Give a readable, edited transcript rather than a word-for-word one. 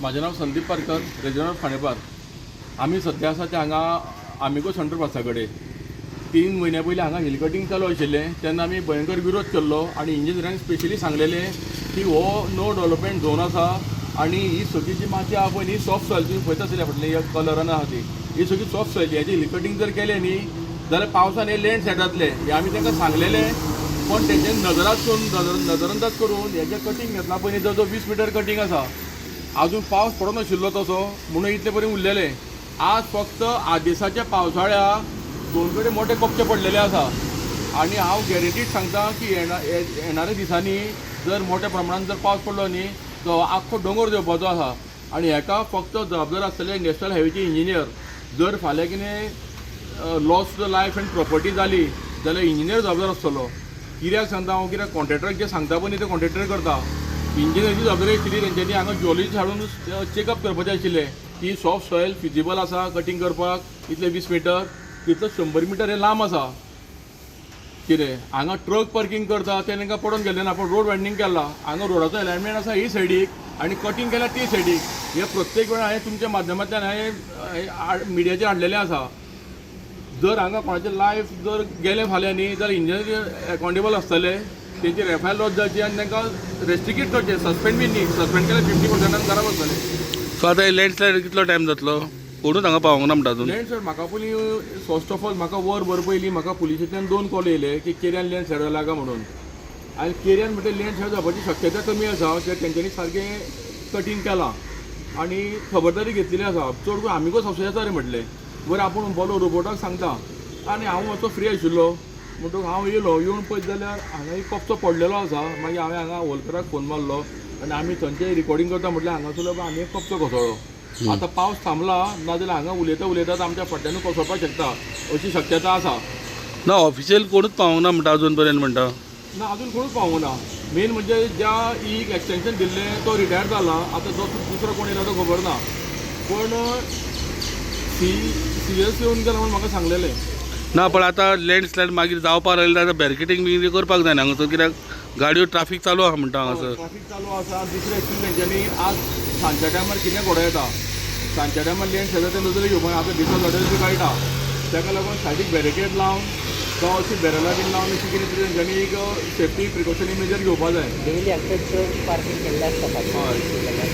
माझे नाव Sandeep Parkar, resident of Khandepar. आम्ही सध्या आसा ते हांगा आमिगो सेंटर पासा कडेन 3 म्हयन्या पयलीं हांगा हिल कटींग चालू आशिल्लें तेन्ना आमी भयंकर विरोध केल्लो आनी इंजिनियरांक स्पेशली सांगलेलें की हो नो डेव्हलपमेंट झोन आसा आनी ही सगळी जी माती आहा पळय न्ही सॉफ्ट सॉयल तुमी पळयता आसतलें फाटलें ह्या कलरान आहा ती ही सगळी सॉफ्ट सॉयल हेजें हिल कटींग जर केलें न्ही जाल्यार पावसान हे लँडस्लायड जातले हे आमी तांकां सांगलेलें. पण तेजे नजरअंदाज करून हेजें कटींग घेतला पळय न्ही जो 20 मिटर कटींग आसा अजून पावस पडनाशिल्लो तसो म्हणून इतले पर्यंत उरलेले. आज फक्त आदेसाच्या पावसाळ्याक 2 कडेन मोठे कपचे पडलेले आसा आनी हांव गॅरंटीड सांगता की येणाऱ्या दिसांनी जर मोठ्या प्रमाणात जर पावस पडलो न्ही तो आख्खो दोंगर देंवपाचो आसा आनी हेका फक्त जबाबदार आसतले नॅशनल हायवेचे इंजिनियर. जर फाल्यां कितें loss to life and property जाली जाल्यार इंजिनियर जबाबदार आसतलो. कित्याक सांगता हांव कित्याक कॉन्ट्रॅक्टराक जे सांगता पळय न्ही ते कॉन्ट्रॅक्टर करता. इंजिनियराची जबाबदारी आशिल्ली तेंच्यांनी हांगा जिओलॉजिस्ट हाडून चॅकअप करपाचें आशिल्लें की सॉफ्ट सॉयल फिजिबल आसा कटींग करपाक इतले 20 मिटर तितलो 100 मिटर हे लांब आसा. कितें हांगा ट्रक पार्किंग करता ते तांकां पडोवन गेल्लें ना पूण रोड वायडनींग केला हांगा रोडाचो अलायनमेंट आसा ही सायडीक आनी कटींग केल्या ती सायडीक. हे प्रत्येक वेळा हांवें तुमच्या माध्यमांतल्यान हांवें मिडियाचेर हाडलेलें आसा. जर हांगा कोणाचें लायफ जर गेलें फाल्यां न्ही जाल्यार इंजिनियर अकाउंटेबल आसतले तेंचेर एफआयआर लॉज जावची आनी तांकां रेस्ट्रिकेट करचें सस्पेंड बी न्ही सस्पेंड केल्यार 50% घरा वचतलें. सो आतां लँडस्लायड कितलो टायम जातलो कोणूच हांगा पावूंक ना म्हणटा अजून. लँडस्लायड म्हाका पयलीं फर्स्ट ऑफ ऑल म्हाका वर पयलीं म्हाका पुलिशेंतल्यान 2 कॉल येयले की केऱ्यान लँडस्लायड जाला काय म्हणून. आनी केऱ्यान म्हणटा लँडस्लायड जावपाची शक्यता कमी आसा कित्याक तेंच्यांनी सारकें कटींग केलां आनी खबरदारी घेतलेली आसा. चड करून आमिगूच अशें येता रे म्हटलें. बरें आपूण बोलो रोबोटाक सांगता आनी हांव मातसो फ्री आशिल्लो म्हणटकूच हांव येयलो येवन पळयत जाल्यार हांगा एक कपचो पडलेलो आसा. मागीर हांवें हांगा होलकराक फोन मारलो आनी आमी थंयचे रिकॉर्डिंग करता म्हटल्यार हांगासरलो आमी एक कपचो कोसळ्ळो. आतां पावस थांबला नाजाल्यार हांगा उलयता आमच्या फाटल्यानूच कोसळपाक शकता अशी शक्यता आसा. ना ऑफिशियल कोणूच पावूंक ना म्हणटा अजून पर्यंत म्हणटा. ना अजून कोणूच पावूंक ना. मेन म्हणजे ज्या एक एक्सटेंशन दिल्लें तो रिटायर जाला आतां जो दुसरो कोण येयला तो खबर ना. पण सीएस येवन गेला म्हणून म्हाका सांगलेलें. ना पण आतां लँडस्लायड मागीर जावपाक लागलें जाल्यार बॅरिकेटींग बी करपाक जाय हांगासर कित्याक गाडयो ट्राफीक चालू आहा म्हणटा हांगासर. ट्राफीक चालू आसा. दुसरें एक्चुअली तेंच्यांनी आज सांजच्या टायमार कितें घोडो येता सांजच्या टायमार लँडस्लायड ते नजरे घेवपाक आतां दिसा लढत बी कळटा ताका लागून सायडीक बॅरिकेड लावन जावं अशी बॅरलां बीन लावन अशी कितें तरी तेंच्यांनी एक सेफ्टी प्रिकॉशनी मेजर घेवपाक जाय. डेली एक्सेस पार्किंग केल्ले आसता. हय